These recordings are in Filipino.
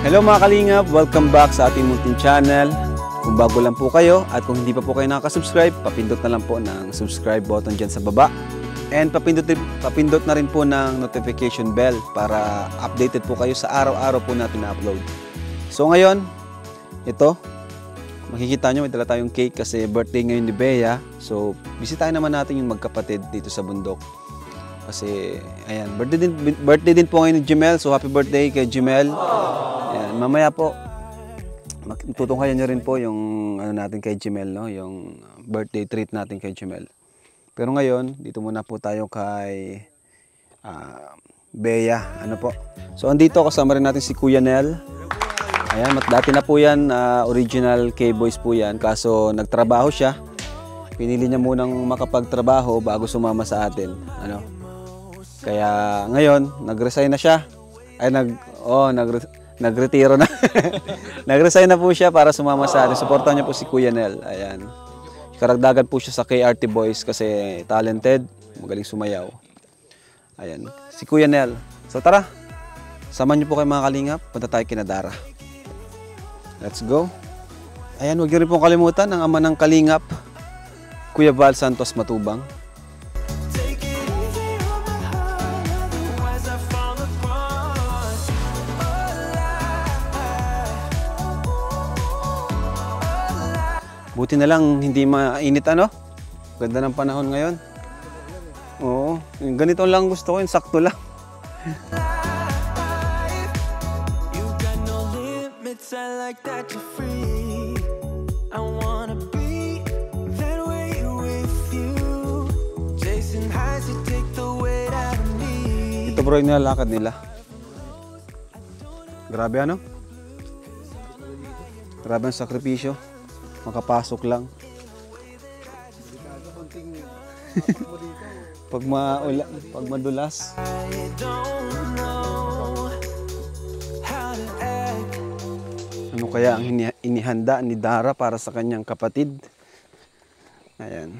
Hello mga kalingap! Welcome back sa ating munting channel. Kung bago lang po kayo at kung hindi pa po kayo nakaka-subscribe, papindot na lang po ng subscribe button dyan sa baba. And papindot na rin po ng notification bell para updated po kayo sa araw-araw po natin na upload. So ngayon, ito, makikita nyo may dala tayong cake kasi birthday ngayon ni Bea. So bisitahin naman natin yung magkapatid dito sa bundok. Kasi ayan, birthday din po ngayon ni Jemel. So happy birthday kay Jemel. Ayan, mamaya po tutunghayan nyo rin po yung ano natin kay Jemel, no? Yung birthday treat natin kay Jemel. Pero ngayon, dito muna po tayo kay Bea. Ano po? So andito kasama rin natin si Kuya Nel. Ayan, dati na po yan, original K-Boys po yan. Kaso nagtrabaho siya. Pinili niya munang makapagtrabaho bago sumama sa atin. Ano? Kaya ngayon, nag-resign na siya. Ay, nagretiro na. Nag-resign na po siya para sumama sa atin. Suportahan niya po si Kuya Nel. Ayan. Karagdagan po siya sa KRT Boys kasi talented, magaling sumayaw. Ayan. Si Kuya Nel. So tara, samahan niyo po kayo mga kalingap. Punta tayo kina Dara. Let's go. Ayan, huwag niyo rin pong kalimutan ang ama ng kalingap, Kuya Val Santos Matubang. Buti na lang hindi mainit ano? Ganda ng panahon ngayon. Oo, ganito lang gusto ko, yung sakto lang. Ito bro yung nilalakad nila. Grabe ano? Grabe ang sakripisyo. Makapasok lang. pag madulas. Ano kaya ang inihanda ni Dara para sa kanyang kapatid? Ayan.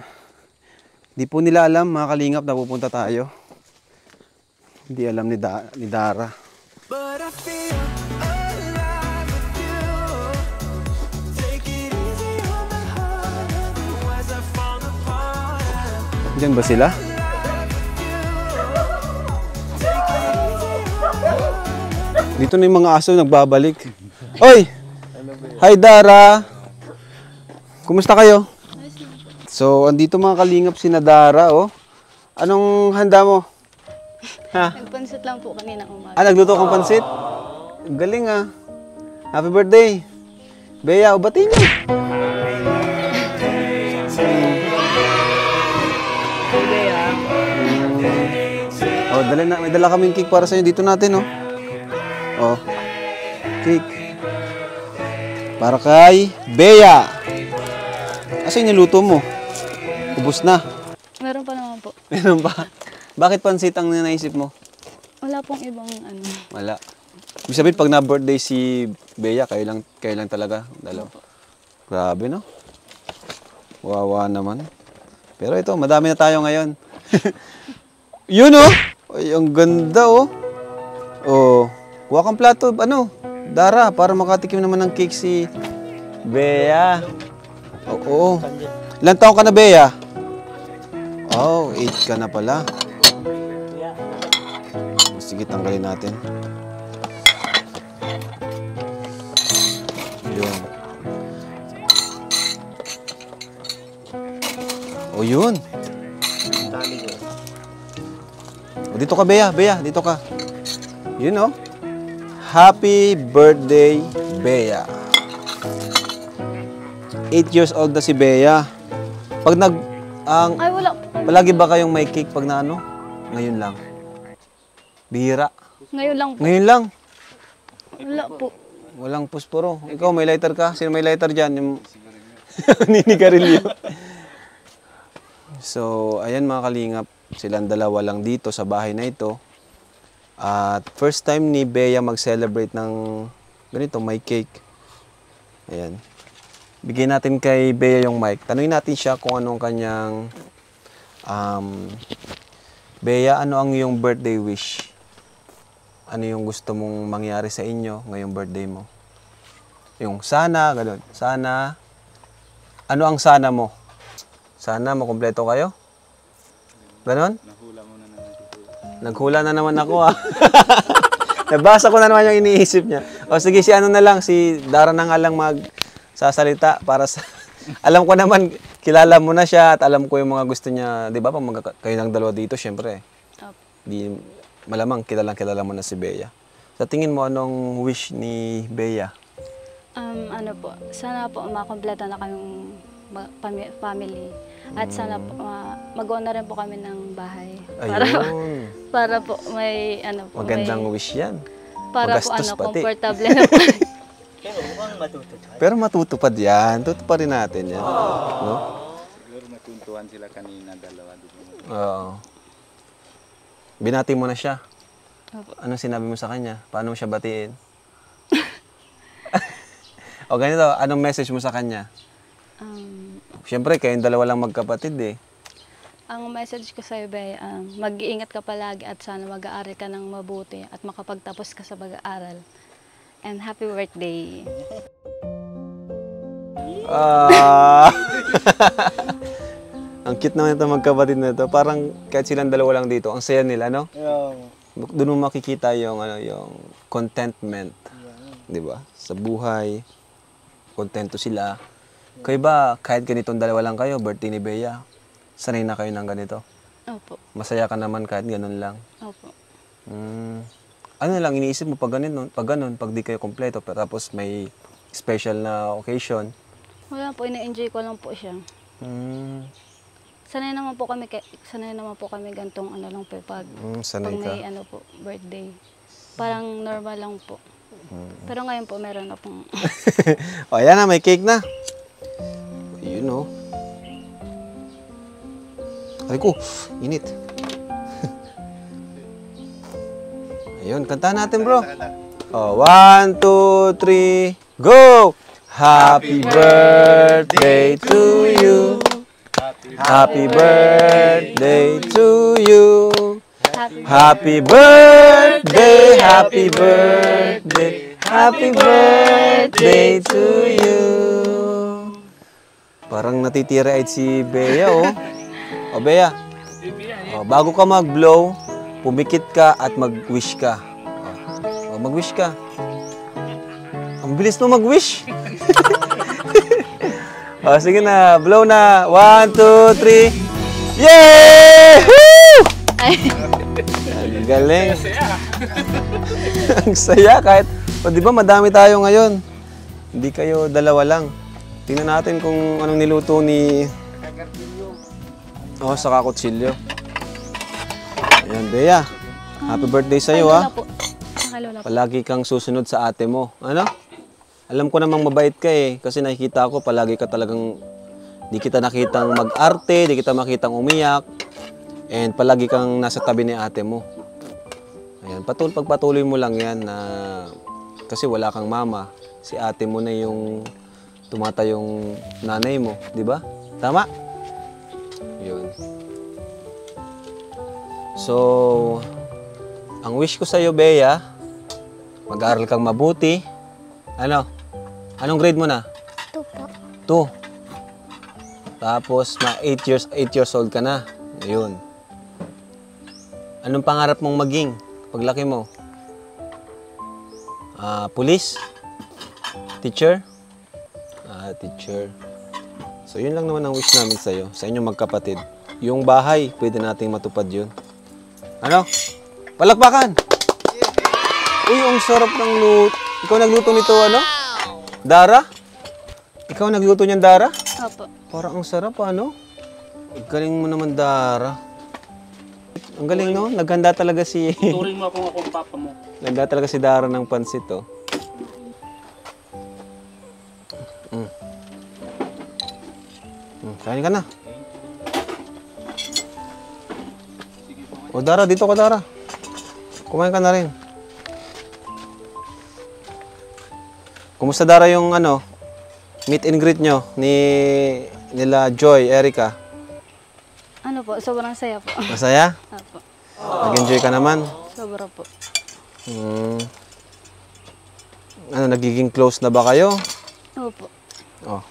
Di po nila alam mga kalingap na pupunta tayo. Hindi alam ni Dara. Diyan ba sila? Dito na yung mga aso nagbabalik. Oy! Hi Dara! Kumusta kayo? So, andito mga kalingap si Dara, oh. Anong handa mo? Ha? Nagpansit lang po kanina umaga. Nagluto kang pansit? Galing ah. Happy birthday! Bea, ubatin niyo! Oh, may dala kaming cake para sa inyo. Dito natin, oh. Oh. Cake. Para kay Bea. Asa yung niluto mo? Ubus na. Meron pa naman po. Meron pa? Bakit pansit ang naisip mo? Wala pong ibang ano. Wala. Ibig sabihin, pag na-birthday si Bea, kayo lang talaga. Dalawa. Grabe, no? Wawa naman. Pero ito, madami na tayo ngayon. Yun, oh! Ay, ang ganda, oh. Oh, kuha kang plato, ano, Dara, para makatikim naman ng cake si Bea. Oo. Ilan taon ka na, Bea? Oh, 8 ka na pala. Sige, tanggalin natin. Yun. Oh, yun. Dito ka, Bea. Bea, dito ka. You know? Happy birthday, Bea. 8 years old na si Bea. Pag Ay, wala po. Palagi ba kayong may cake pag na ano? Ngayon lang. Bihira. Ngayon lang po. Ngayon lang. Wala po. Walang pusporo. Ikaw, may lighter ka? Sino may lighter dyan? Yung ninigarilyo. So, ayan mga kalingap. Silang dalawa lang dito sa bahay na ito. At first time ni Bea mag-celebrate ng ganito, may cake. Ayan. Bigyan natin kay Bea yung mic. Tanungin natin siya kung anong kanyang Bea, ano ang iyong birthday wish? ano yung gusto mong mangyari sa inyo ngayong birthday mo. Yung sana, gano'n. Sana, ano ang sana mo? Sana makumpleto kayo? Ganon? Naghula na naman ako ah. Nabasa ko na naman yung iniisip niya. O sige, si ano na lang, si Dara na nga lang magsasalita para sa... Alam ko naman, kilala mo na siya at alam ko yung mga gusto niya. Di ba, pag kayo ng dalawa dito, syempre. Di, malamang kilala mo na si Bea. Sa tingin mo, anong wish ni Bea? Ano po, sana po makompleto na kaming family. At sana po, mag-own na rin po kami ng bahay. Ayun. Para po may ano po. Magandang wish yan. Para po Magastos pati. comfortable na po. Pero mukhang matutupad. Pero matutupad yan. Tutuparin natin yan. No? Siguro matuntuhan sila kanina, dalawa. Oo. Binati mo na siya. Opo. Anong sinabi mo sa kanya? Paano mo siya batiin? O ganito, anong message mo sa kanya? Siyempre, kayong dalawa lang magkapatid eh. Ang message ko sa'yo, Bea, mag-iingat ka palagi at sana mag-aaral ka ng mabuti at makapagtapos ka sa pag-aaral. And happy birthday! Ang cute naman ito magkapatid na ito. Parang kahit silang dalawa lang dito, ang saya nila, no? Doon mo makikita yung, yung contentment. Di ba? Sa buhay, kontento sila. Kayo ba, kahit ganitong dalawa lang kayo, birthday ni Bea, sanay na kayo ng ganito? Opo. Masaya ka naman kahit ganun lang? Opo. Ano lang, iniisip mo pag ganun, pag di kayo kompleto, pero tapos may special na occasion? Wala po, ina-enjoy ko lang po siya. Sanay naman po kami gantong ano lang po pag may ano po, birthday. Parang normal lang po. Pero ngayon po meron na pong... O, ayan na, may cake na. You know. Ay ko, init. Ayun, kantahan natin bro. Oh, 1, 2, 3, go! Happy birthday to you. Happy birthday to you. Happy birthday, happy birthday, happy birthday to you. Parang natitira-eyed si Bea, oh. O, Bea. O, bago ka mag-blow, pumikit ka at mag-wish ka. O, mag-wish ka. Ang bilis mo mag-wish. O, sige na. Blow na. 1, 2, 3. Yay! Woo! Ang galing. Ang saya kahit, o, di ba madami tayo ngayon. Hindi kayo dalawa lang. Tingnan natin kung anong niluto ni... sa kakutsilyo. Ayan, Bea. Happy birthday sa'yo, ha? Nakalola po. Palagi kang susunod sa ate mo. Ano? Alam ko namang mabait ka eh. Kasi nakikita ko, palagi ka talagang... Di kita nakitang mag-arte, di kita makitang umiyak. And palagi kang nasa tabi ni ate mo. Ayan, pagpatuloy mo lang yan na... Kasi wala kang mama. Si ate mo na yung tumatayong nanay mo. Di ba? Tama? Yun. So, ang wish ko sa'yo, Bea, mag-aaral kang mabuti. Ano? Anong grade mo na? 2 po. 2. Tapos, 8 years old ka na. Ayun. Anong pangarap mong maging paglaki mo? Police? Teacher? Teacher. So, yun lang naman ang wish namin sa'yo, sa inyong magkapatid. Yung bahay, pwede nating matupad yun. Ano? Palakpakan! Uy, ang sarap ng luto. Ikaw nagluto nito, ano? Dara? Ikaw nagluto niyan, Dara? Opo. Parang ang sarap, ano? Galing mo naman, Dara. Ang galing, no? Naghanda talaga si... Turing mo akong papa mo. Naghanda talaga si Dara ng pansit, oh. Kain ka na. O, Dara, dito ka, Dara. Kumain ka na rin. Kumusta, Dara, yung ano, meet and greet nyo nila Joy, Erica? Ano po, sobrang saya po. Masaya? Opo. Nag-enjoy ka naman? Sobra po. Ano, nagiging close na ba kayo? Opo. Oh,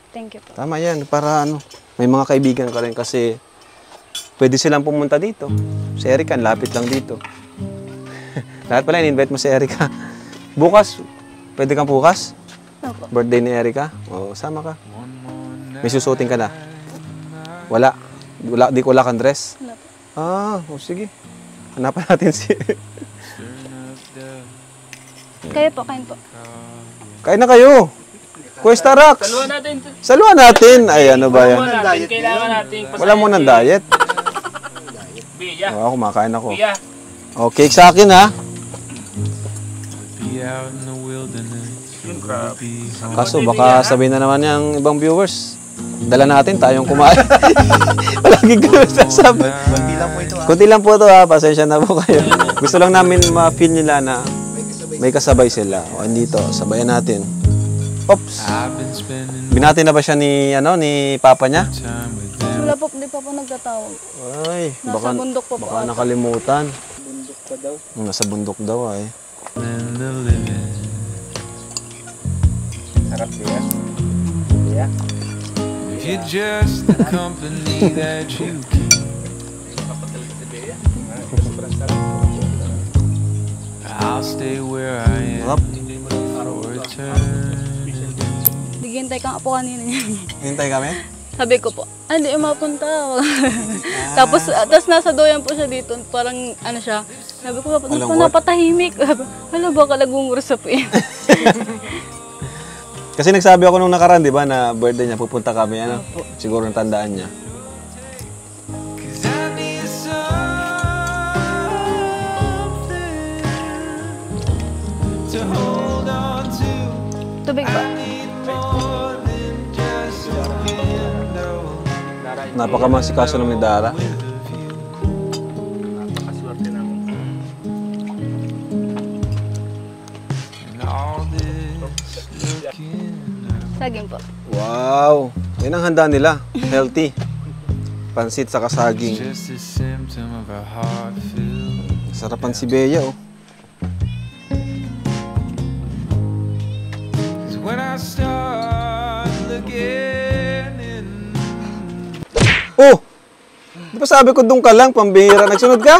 Thank you po. tama yan. Para ano, may mga kaibigan ka rin kasi pwede silang pumunta dito. Si Erica, lapit lang dito. Lahat pala, in-invite mo si Erica. Bukas, pwede kang bukas? Opo. Birthday ni Erica? O, sama ka. May susuting ka na? Wala. Di ko wala kang dress? Wala po. Sige. Hanapan natin si... Kayo po, kain po. Kain na kayo! Kuesta Rax! Saluhan natin! Ay, ano ba yan? Kailangan natin Wala mo ng diet. Biya. Oo, kumakain ako. Biya. O, cake sa akin ha. Yun, crap. Kaso baka sabihin na naman yung ibang viewers. Dala natin, tayong kumain. Palagi ko sasabi. Kunti lang po ito ha. Kunti lang po ito ha, pasensya na po kayo. Gusto lang namin ma-feel nila na may kasabay sila. O, andito, sabayan natin. Oops! Binati na ba siya ni papa niya? Wala po, di pa po nagtatawag. Ay, Nasa bundok po po baka ata. nakalimutan. Bundok pa daw. Nasa bundok daw ay. Sarap biya. Biya. You're just the company that you keep. I'll stay where I am Sarap. for eternity. Naghihintay ka nga po kanina niya. Hintay kami? Sabi ko po, hindi mapunta. tapos nasa doyan po siya dito. Parang ano siya. Sabi ko, Malungkot? napatahimik. Hala, baka nagungursa po yun. Kasi nagsabi ako nung nakaraan, di ba, na birthday niya, pupunta kami, ano? Siguro natandaan niya. 'Cause I need something to hold on to. Tubig ba? Need more than just a window. Napakamasikaso naman ni Dara. Napakaswerte namin. And all this looking Saging po. Wow! Yan ang handa nila. Healthy. Pansit sa kasaging. just a symptom of a heart filled. Sarapan si Bea, oh. 'Cause when I start looking in, Oh! Di ba sabi ko doon ka lang, pambihira. Nagsunod ka?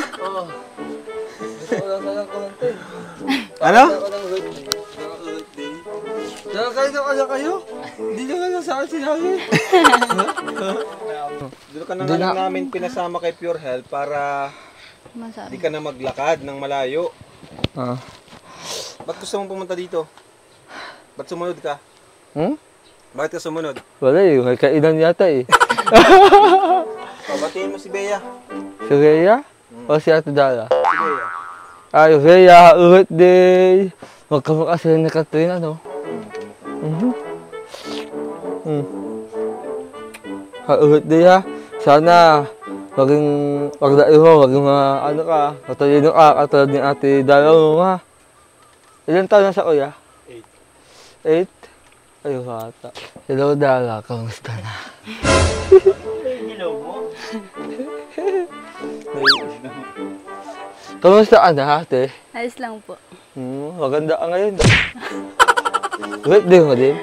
Ano? Kayo? Hindi nyo nga sa akin sinabi. Doon ka na nga namin pinasama kay Pure Health para Masabi. di ka na maglakad ng malayo. Ba't gusto mong pumunta dito? Ba't sumunod ka? Bakit ka sumunod? Wala eh, may kainan yata eh. Batiin mo si Bea. Si Rhea? O si Ate Dara? Si Bea. Ay, Rhea, birthday! Magkamukha sila ni Katrina, no? Birthday ha. Sana magdaing mo, maging mga ano ka, katalino ka, katulad ni Ate Dara mo ha. Ilan taon na sa kuya? 8. 8? Ay, bata. Hello Dara, kamusta na? Hello mo. Kamusta ka na ate? Ayos lang po. Maganda ka ngayon. Birthday mo din?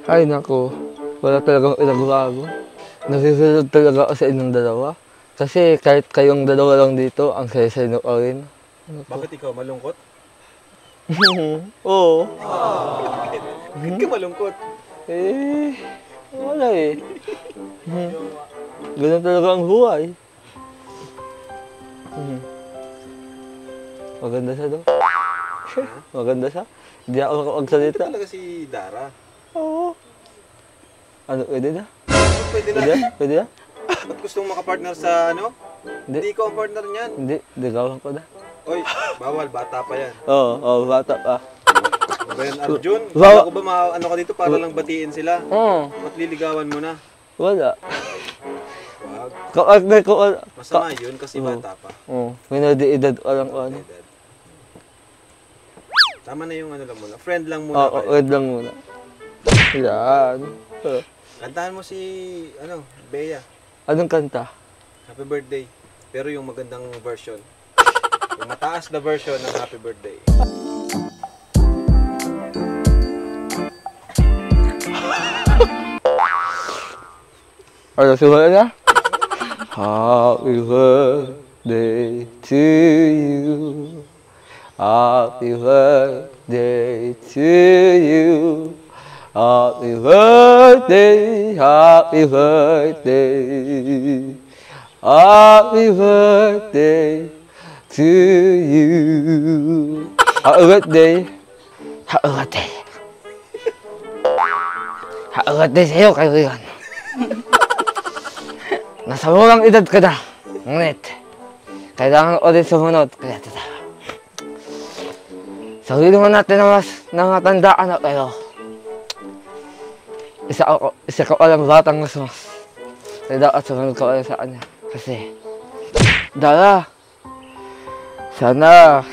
Ay nako, wala talagang inagbago. Nasisunod talaga ako sa inyong dalawa. Kasi kahit kayong dalawa lang dito, ang saya-saya ko rin. Bakit ikaw malungkot? Oo. Bakit ka malungkot? Eh, wala eh. Ganun talaga ang buhay. Maganda siya daw. Maganda siya. Hindi ako makapagsalita. Talaga si Dara. Oo. Ano, pwede na? Pwede Pwede na. na? Pwede na? Ba't gusto mong makapartner sa ano? Hindi. Hindi ko ang partner niyan. Hindi, ligawan ko na. Oy, bawal. Bata pa yan. Oo, bata pa. Brian Arjun, Wow. ako ba ano ka dito para lang batiin sila? Oo, Ba't liligawan mo na? wala. Wag. Kaartner ko, Masama yun kasi bata pa. may nadi-edad ko lang ko ano. Edad. Tama na yung ano lang muna. Friend lang muna Oo, kayo. wait lang muna. Yan. Kantahan mo si, Bea. Anong kanta? Happy birthday. Pero yung magandang version. Yung mataas na version ng happy birthday. Ano, sumunod na? Happy birthday to you. Happy birthday to you. Happy birthday, happy birthday. Happy birthday to you. Happy birthday. Happy birthday. Happy birthday sa'yo, kaibigan. Nasa murang edad ka na. Ngunit, kailangan ulit sumunod. Kaya tata. Sarili mo natin na mas nangatandaan na kayo. Isa ka walang batang mas. Kaya dapat sumunod ka ulit sa kanya. Kasi, Dara, sana,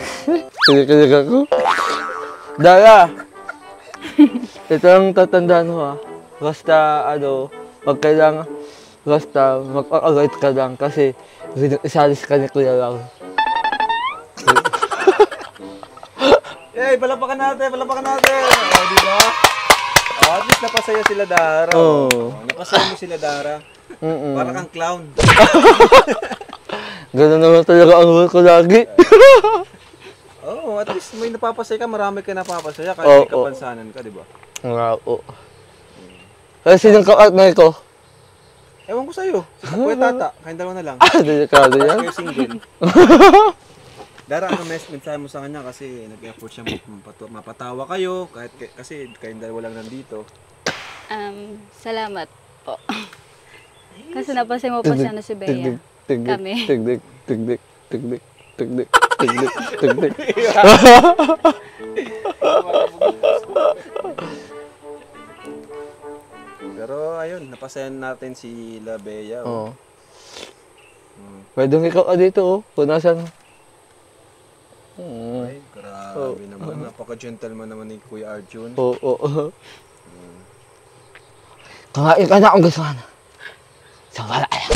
kilig ako. Dara, ito ang tatandaan mo ha. Basta, wag kailangan, basta mag-alright ka lang kasi isalis ka ni Kuya Lau. Yay! Palapakan natin! Palapakan natin! O, di ba? O, at least napasaya sila Dara. Oo. O, napasaya mo sila Dara. Para kang clown. Ganun naman talaga ang work ko lagi. Oo, at least may napapasaya ka, marami ka napapasaya kahit may kapansanan ka, di ba? Oo. Kasi sinong ka-partner ko? Ewan ko sa'yo. Si Kuya Tata, kayong dalawa na lang. Delikado yan. Kayo single. Dara, ano mensahe mo sa kanya kasi nag-effort siya mapatawa kayo kahit kasi kayong dalawa lang nandito. Salamat po. Kasi napasay mo pa siya na si Bea. Kami. Tigdik. Pero ayun, napasayan natin si La Bea. Oo. Pwedeng ikaw ka dito, oh. Punasan. Ay, grabe naman. Napaka-gentleman naman ni Kuya Arjun. Oo. Kumain ka na kung gusto ka na. So, wala lang.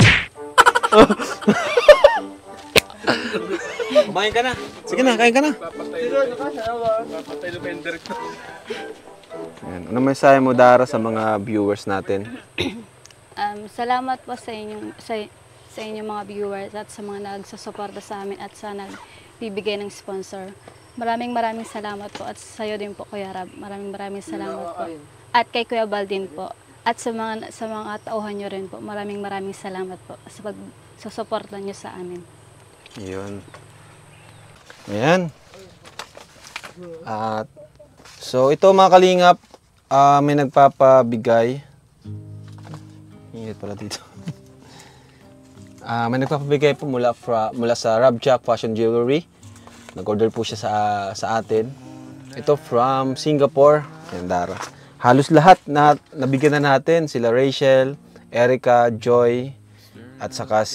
Kumain ka na. Sige na, kain ka na. Papatay na vendor ko. Ayan. Ano mensahe mo, Dara, sa mga viewers natin? Salamat po sa inyong mga viewers at sa mga nagsusuporta sa amin at sa nagbibigay ng sponsor. Maraming salamat po at sa iyo din po, Kuya Rab. Maraming salamat po. At kay Kuya Bal din po. At sa mga tauhan nyo rin po. Maraming salamat po sa pagsusuporta nyo sa amin. Yun. Ayan. At so ito mga kalingap, may nagpapabigay. Ingit pala dito. May nagpapabigay po mula sa Rabjack Fashion Jewelry. Nag-order po siya sa atin. Ito from Singapore. Ayan, Dara. Halos lahat na nabigyan na natin. Sila Rachel, Erica, Joy, at saka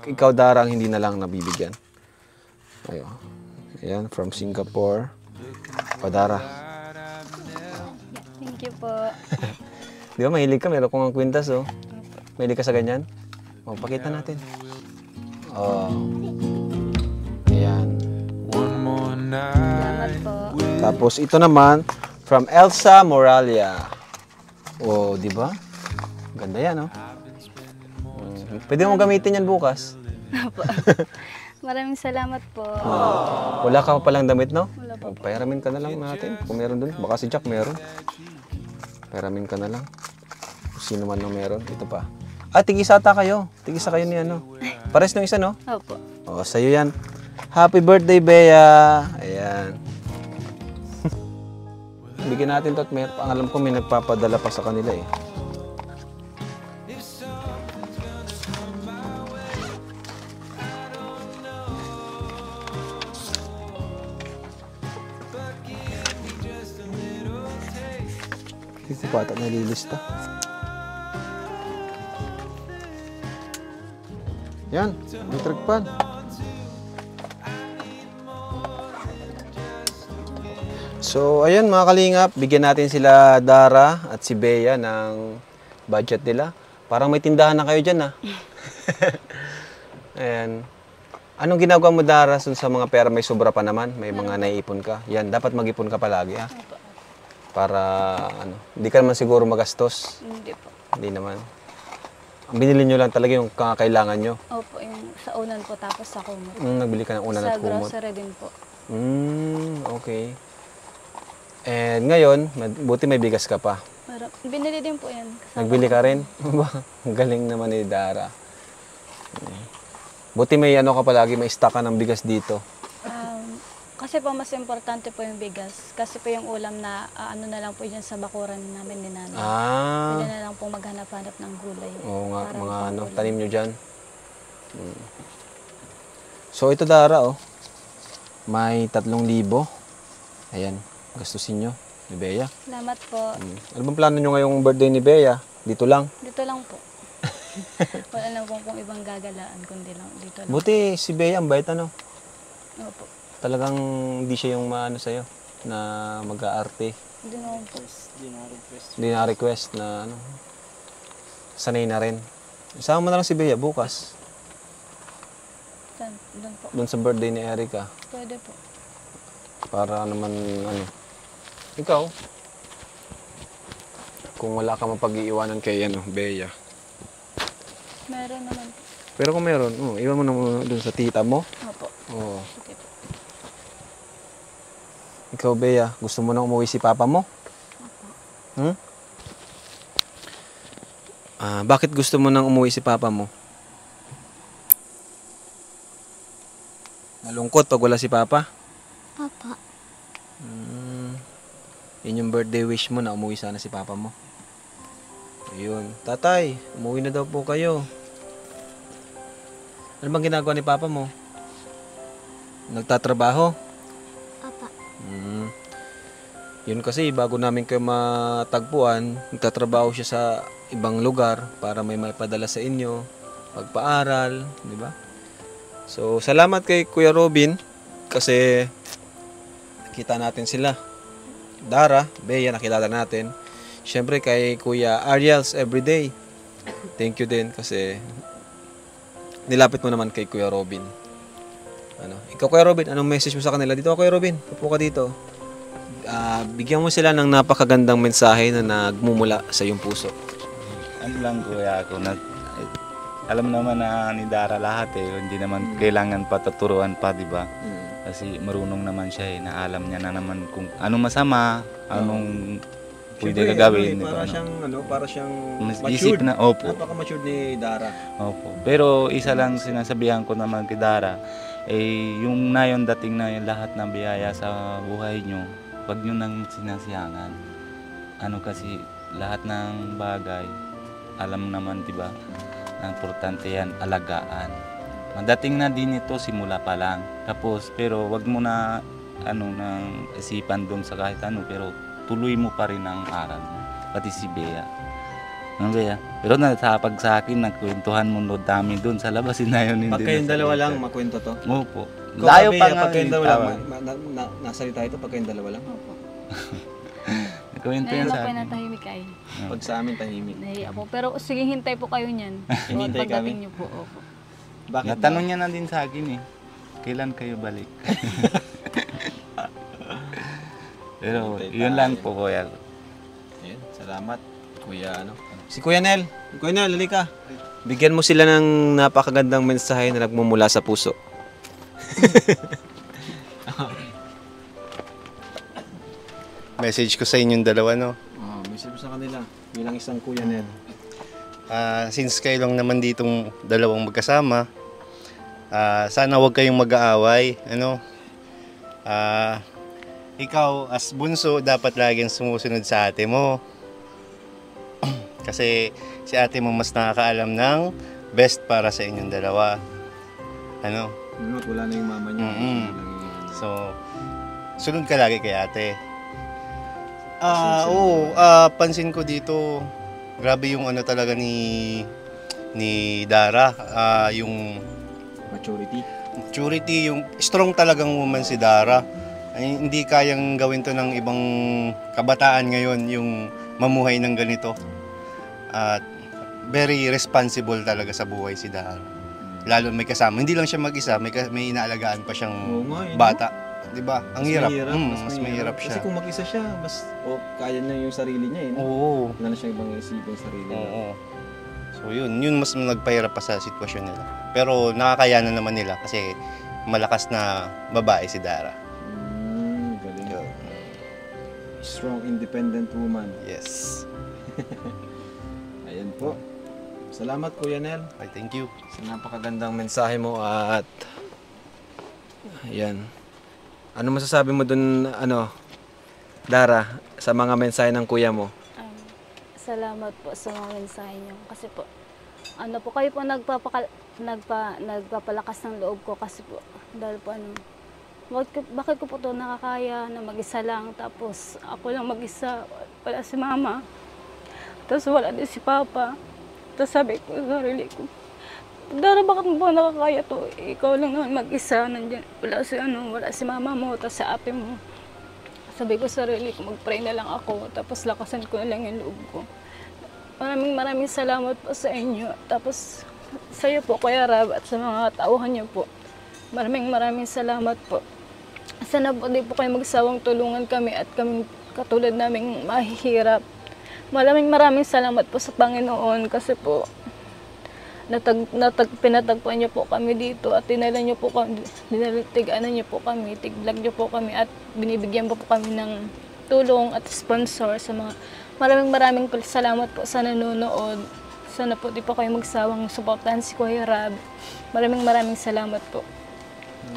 ikaw Dara ang hindi na lang nabibigyan. Ayun. Ayan, from Singapore. Dara. Thank you po. Di ba, mahilig ka? Meron kong kwintas, oh. Mahilig ka sa ganyan? O, pakita natin. Oh. Ayan. One more Salamat night. po. Tapos, ito naman, from Elsa Moralia. Oh, di ba? Ganda yan, oh. Pwede mo gamitin yan bukas. Maraming salamat po. Wala ka pa palang damit, no? Wala pa po. Pairamin ka na lang natin. Kung meron dun. Baka si Jack meron. Pairamin ka na lang. Kung sino man ang meron. Ito pa. Tig-isa ata kayo. Tig-isa kayo ni ano. Pares nung isa, no? Opo. O, sa'yo yan. Happy birthday, Bea. Ayan. Bigyan natin to at alam ko may nagpapadala pa sa kanila eh. Hindi ko pa ata nalilista. Yan, electric pan. So, ayan mga kalingap, bigyan natin sila Dara at si Bea ng budget nila. Parang may tindahan na kayo dyan, ha? Ayan. Anong ginagawa mo, Dara, sa mga pera may sobra pa naman? May mga naiipon ka? Yan, dapat mag-ipon ka palagi, ha? Opo. Para, hindi ka naman siguro magastos. Hindi po. Hindi naman. Ang binili nyo lang talaga yung kakailangan nyo. Opo, yung sa unan po tapos sa kumot. Nagbili ka ng unan Sa at kumot. grocery din po. Okay. And ngayon, buti may bigas ka pa. Binili din po yan. Nagbili ka rin? Ang galing naman ni Dara. Buti may ano ka palagi, may stock ka ng bigas dito. Kasi po mas importante po yung bigas. Kasi po yung ulam na ano na lang po dyan sa bakuran namin ni nanay. Pwede na lang po maghanap-hanap ng gulay. Oo nga, Para mga pang-ulam. tanim nyo dyan. So ito, Dara, may 3,000. Ayan, gastusin nyo ni Bea. Salamat po. Ano bang plano nyo ngayong birthday ni Bea? Dito lang? Dito lang po. Wala lang po kung ibang gagalaan, kundi lang dito lang. Buti si Bea ang bait, ano? Opo. Talagang hindi siya yung maano sa'yo na mag-aarte. Hindi naman po. Hindi na-request na ano. Sanay na rin. Isama mo na lang si Bea bukas. Saan? Doon po. Doon sa birthday ni Erica. Pwede po. Para naman ano. Ikaw, kung wala ka mapag-iiwanan kay ano, Bea. Meron naman po. Pero kung meron, iwan mo na muna doon sa tita mo. Opo. Oo. Okay po. Ikaw, Bea, gusto mo nang umuwi si papa mo? Opo. Bakit gusto mo nang umuwi si papa mo? Malungkot pag wala si papa? Papa. Yun yung birthday wish mo na umuwi sana si papa mo. Ayun. Tatay, umuwi na daw po kayo. Ano bang ginagawa ni papa mo? Nagtatrabaho? Papa. Yun kasi, bago namin kayo matagpuan, nagtatrabaho siya sa ibang lugar para may maipadala sa inyo, pagpaaral, di ba? So, salamat kay Kuya Robin kasi nakita natin sila. Dara, Bea, nakilala natin. Siyempre kay Kuya Ariels Everyday. Thank you din kasi nilapit mo naman kay Kuya Robin. Ikaw, Kuya Robin, anong message mo sa kanila? Dito, Kuya Robin, upo ka dito. Bigyan mo sila ng napakagandang mensahe na nagmumula sa iyong puso. Ano lang, kuya, ako alam naman na ni Dara lahat hindi naman kailangan patuturuan pa, di ba? Kasi marunong naman siya na alam niya na naman kung anong masama, anong pwede gagawin. Para siyang Isip na, opo. Napaka-matured ni Dara. Opo. Pero isa lang sinasabihan ko naman kay Dara, yung na yun dating na yung lahat ng biyaya sa buhay nyo, wag nyo nang sinasiyangan. Kasi lahat ng bagay, alam naman, di ba? Ang importante yan, alagaan. Madating na din ito simula pa lang. Tapos, pero wag mo na nang isipan doon sa kahit ano, pero tuloy mo pa rin ang aral mo. Pati si Bea. Bea? Pero pag sa akin, nagkwentuhan mo dami doon sa labas, sinayon hindi. Pag kayong dalawa lang, makwento to? Opo. Layo pa nga. Pag kayong dalawa lang, nasalita ito pag kayong dalawa lang? Opo. Nagkwento yan Ngayon sa ako akin. natahimik ay. Pag sa amin, tahimik. Nahiya po. Pero sige, hintay po kayo niyan. Hinihintay Pagdating kami? niyo po. Opo. Bakit Natanong niya na din sa akin kailan kayo balik? Pero yun lang po, kuya. Ayan, salamat, Kuya Si Kuya Nel. Kuya Nel, halika. Bigyan mo sila ng napakagandang mensahe na nagmumula sa puso. Message ko sa inyong dalawa, no? Message mo sa kanila bilang isang Kuya Nel. Since kayo lang naman ditong dalawang magkasama, sana huwag kayong mag-aaway, ano? Ikaw, as bunso, dapat laging sumusunod sa ate mo. Kasi si ate mo mas nakakaalam ng best para sa inyong dalawa. Ano? Wala na yung mama niya. So, sunod ka lagi kay ate. Pansin ko dito, grabe yung talaga ni Dara, yung maturity, yung strong talagang woman si Dara. Hindi kayang gawin to ng ibang kabataan ngayon, yung mamuhay ng ganito. At very responsible talaga sa buhay si Dara. lalo may kasama. Hindi lang siya mag-isa, may inaalagaan pa siyang Oo nga, yun, bata. 'Di ba? Ang Mas hirap. mahirap, Mas mahirap siya. Kasi kung mag-isa siya, kaya niya yung sarili niya eh. No? Oo. Wala na siyang ibang isipin yung sarili niya. Oo. So yun mas nagpahirap pa sa sitwasyon nila. Pero nakakayanan naman nila kasi malakas na babae si Dara. Galing. Yun. Strong, independent woman. Yes. Ayan po. Salamat Kuya Nel. Okay, thank you. Sa napakagandang mensahe mo at ayan. Ano masasabi mo dun, Dara, sa mga mensahe ng kuya mo? Salamat po sa mga mensahe niyo. Kasi po, kayo po nagpapalakas ng loob ko kasi po, dahil po bakit ko po to nakakaya na mag-isa lang, tapos ako lang mag-isa, wala si mama, tapos wala din si papa. Tapos sabi ko sa sarili ko, Dara, bakit mo ba nakakaya to? Ikaw lang naman mag-isa, nandiyan, wala si mama mo, tapos sa ate mo. Sabi ko sa sarili ko, mag-pray na lang ako, tapos lakasan ko na lang yung loob ko. Maraming salamat po sa inyo. Tapos sa iyo po, Kuya Rab, at sa mga tauhan niyo po. Maraming salamat po. Sana po di po kayo magsawang tulungan kami at kami katulad naming mahihirap. Maraming salamat po sa Panginoon kasi po pinatagpuan niyo po kami dito at tinala niyo po kami, tigaanan niyo po kami, tiglag niyo po kami at binibigyan po kami ng tulong at sponsor sa mga maraming salamat po sa nanonood. Sana po di po kayo magsawang suportahan si Kuya Rab. Maraming salamat po.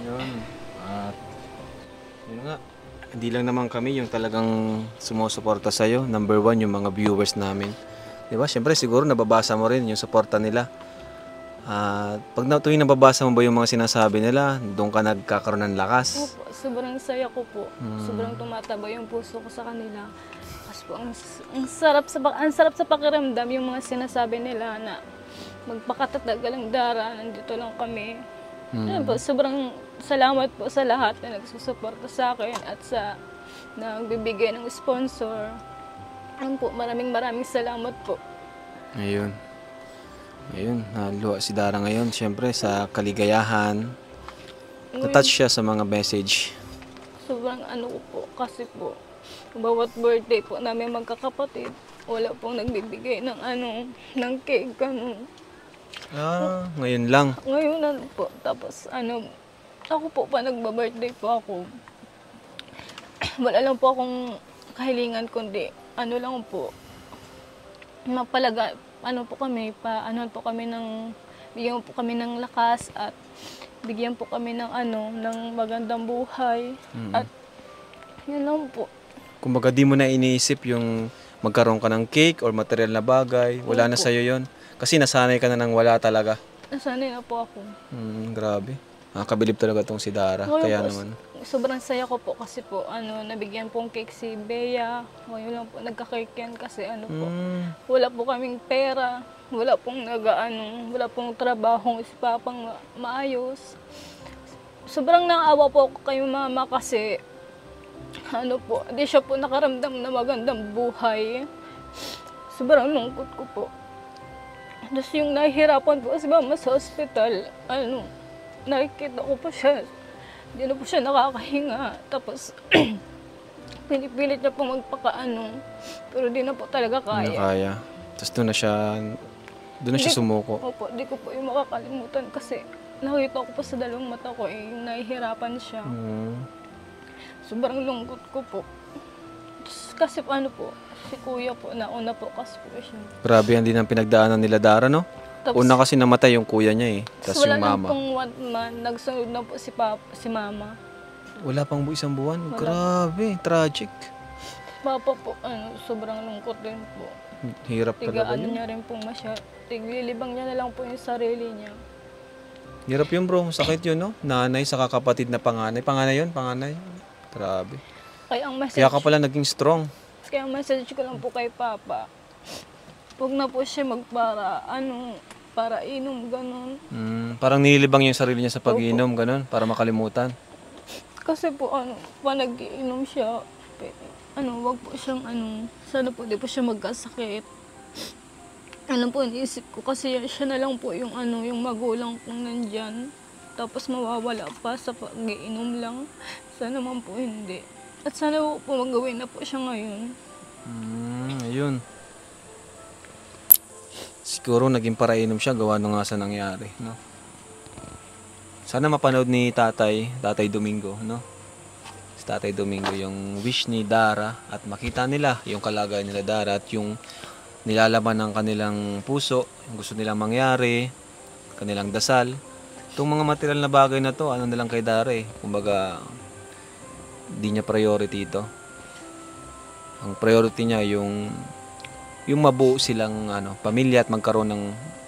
Yun. At yun nga, hindi lang naman kami yung talagang sumusuporta sa'yo. Number 1, yung mga viewers namin. Di ba? Siyempre, siguro nababasa mo rin yung suporta nila. Pag tuwing nababasa mo ba yung mga sinasabi nila, doon ka nagkakaroon ng lakas? Opo, sobrang saya ko po. Sobrang tumataba yung puso ko sa kanila. Kasi po, ang sarap sa pakiramdam yung mga sinasabi nila na magpakatatag lang Dara, nandito lang kami. Ayun po, sobrang salamat po sa lahat na nagsusuporta sa akin at sa nagbibigay ng sponsor. Ayun po, maraming salamat po. Ayun. Naluha si Dara ngayon, siyempre sa kaligayahan. Natouch siya sa mga message. Sobrang ko po, kasi po, bawat birthday po namin magkakapatid, wala pong nagbibigay ng cake, Ngayon lang. Ngayon po, tapos ako po pa nagba-birthday po ako. Wala lang po akong kahilingan, kundi lang po, bigyan po kami ng lakas at bigyan po kami ng magandang buhay. At yun lang po. Kumbaga di mo na iniisip yung magkaroon ka ng cake or material na bagay. Wala na sa'yo yon. Kasi nasanay ka na ng wala talaga. Nasanay na po ako. Grabe. Nakakabilib talaga tong si Dara. Kaya naman. Sobrang saya ko po kasi po, nabigyan pong cake si Bea. Ngayon lang po nagka-cake yan kasi wala po kaming pera. Wala pong wala pong trabahong si Papang maayos. Sobrang naawa po ako kay Mama kasi di siya po nakaramdam na magandang buhay. Sobrang lungkot ko po. Tapos yung nahihirapan po si Mama sa ospital, nakikita ko pa siya. Hindi na po siya nakakahinga. Tapos, pinipilit niya po pero di na po talaga kaya. Kaya. Tapos doon na siya sumuko. Opo, di ko po yung makakalimutan kasi nakita ko pa sa dalawang mata ko yung nahihirapan siya. Sobrang lungkot ko po. Kasi si Kuya po, nauna po kasi po siya. Grabe yan din ang pinagdaanan nila Dara, no? Tapos, una kasi namatay yung kuya niya Tapos yung mama. Wala lang pong 1 month, nagsunod na po si Mama. Wala pang isang buwan? Grabe, tragic. Papa po, sobrang lungkot din po. Hirap talaga yun. Niya rin pong tiglilibang niya na lang po yung sarili niya. Hirap yun bro, sakit yun no? Nanay sa kakapatid na panganay. Panganay yun, panganay. Grabe. Kaya ka pala naging strong. Kaya ang message ko lang po kay Papa, huwag na po siya para inom, ganun. Parang nililibang yung sarili niya sa pag-inom, ganun, para makalimutan. Kasi po, pa nag-iinom siya, wag po siyang, sana po di po siya magkasakit. ano po, iniisip ko kasi siya na lang po yung yung magulang kong nandyan. Tapos mawawala pa sa pag-iinom lang. Sana naman po hindi. At sana po magawin na po siya ngayon. Ayun. Siguro naging parainom siya gawa nung nga sa nangyari, no? Sana mapanood ni Tatay Domingo, no? Si Tatay Domingo yung wish ni Dara at makita nila yung kalagayan nila Dara at yung nilalaman ng kanilang puso, yung gusto nilang mangyari, kanilang dasal. Itong mga material na bagay na to, ano nilang kay Dara eh. Kumbaga, di niya priority ito. Ang priority niya yung mabuo silang pamilya at magkaroon ng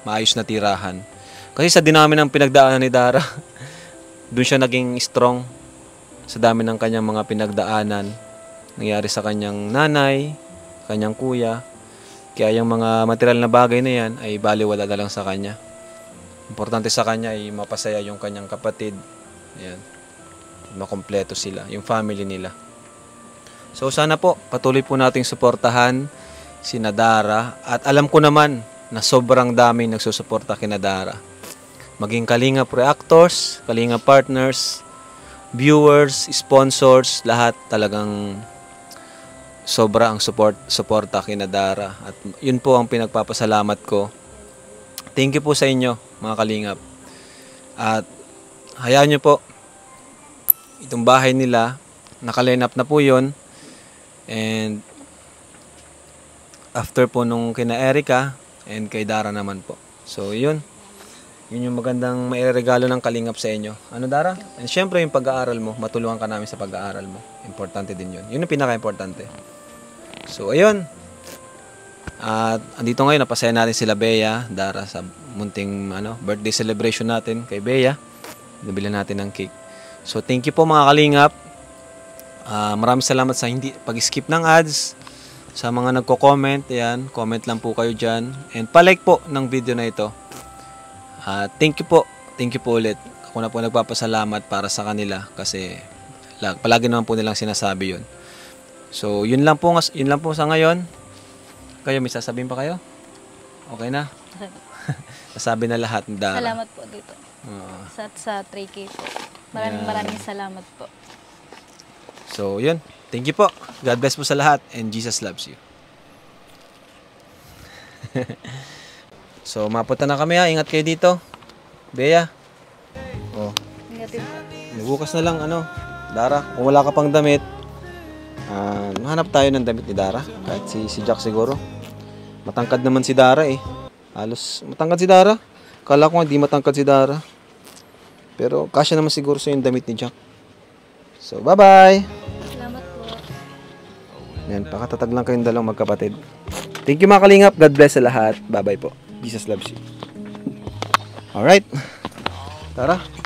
maayos na tirahan. Kasi sa dinami ng pinagdaanan ni Dara, doon siya naging strong sa dami ng kanyang mga pinagdaanan. Nangyari sa kanyang nanay, kanyang kuya. Kaya yung mga material na bagay na yan ay baliwala na lang sa kanya. Importante sa kanya ay mapasaya yung kanyang kapatid. Ayan. Makompleto sila, yung family nila. So sana po, patuloy po nating suportahan si Dara. At alam ko naman na sobrang daming nagsusuporta kina Dara. Maging Kalingap Reactors, Kalingap Partners, viewers, sponsors, lahat talagang sobra ang suporta kina Dara. At yun po ang pinagpapasalamat ko. Thank you po sa inyo, mga Kalingap. At hayaan nyo po, itong bahay nila, nakaline up na po yun. And after po nung kina Erica and kay Dara naman po. So yun. Yun yung magandang mairegalo ng Kalingap sa inyo. Ano Dara? And syempre yung pag-aaral mo, matulungan ka namin sa pag-aaral mo. Importante din yun. Yun yung pinaka-importante. So ayun. At andito ngayon, napasaya natin sila Bea, Dara sa munting birthday celebration natin kay Bea. Nabilan natin ng cake. So thank you po mga Kalingap. Maraming salamat sa hindi pag-skip ng ads. Sa mga nagko-comment, ayan, comment lang po kayo dyan. And palike po ng video na ito. Thank you po ulit. Ako na po nagpapasalamat para sa kanila kasi palagi naman po nilang sinasabi yun. So yun lang po sa ngayon. Kayo, may sasabihin pa kayo? Okay na? Sasabi na lahat ng Dara. Salamat po dito. Sa 3K po. Maraming salamat po. So yun. Thank you po. God bless po sa lahat and Jesus loves you. So, mapunta na kami ha. Ingat kayo dito. Bea. Oh. Ingatin po. Magbukas na lang Dara, kung wala ka pang damit, mahanap tayo ng damit ni Dara. Kahit si Jack siguro. Matangkad naman si Dara eh. Halos matangkad si Dara. Kala ko hindi matangkad si Dara. Pero kasya naman siguro sa yung damit ni Jack. So, bye-bye! Salamat po. Yan, pakatatag lang kayong dalawang magkapatid. Thank you mga Kalingap. God bless sa lahat. Bye-bye po. Jesus loves you. Alright. Tara.